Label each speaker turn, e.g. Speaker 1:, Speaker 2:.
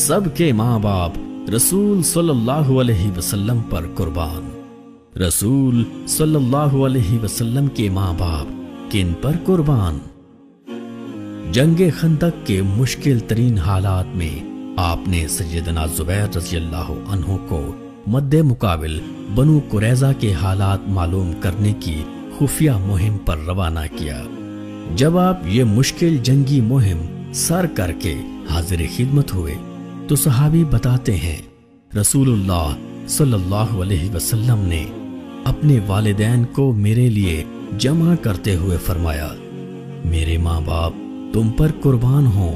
Speaker 1: सब के माँ बाप रसूल सल्लल्लाहु अलैहि वसल्लम पर कुर्बान। रसूल सल्लल्लाहु अलैहि वसल्लम के माँ बाप किन पर कुर्बान? जंगे खंदक के मुश्किल तरीन हालात में आपने सैयदना जुबैर रज़ियल्लाहु अन्हु को मद्दे मुकाबिल बनु कुरैज़ा के हालात मालूम करने की खुफिया मुहिम पर रवाना किया। जब आप ये मुश्किल जंगी मुहिम सर करके हाजिर खिदमत हुए तो सहाबी बताते हैं, रसूलुल्लाह सल्लल्लाहु अलैहि वसल्लम ने अपने वालिदैन को मेरे लिए जमा करते हुए फरमाया, मेरे माँ बाप तुम पर कुर्बान हों।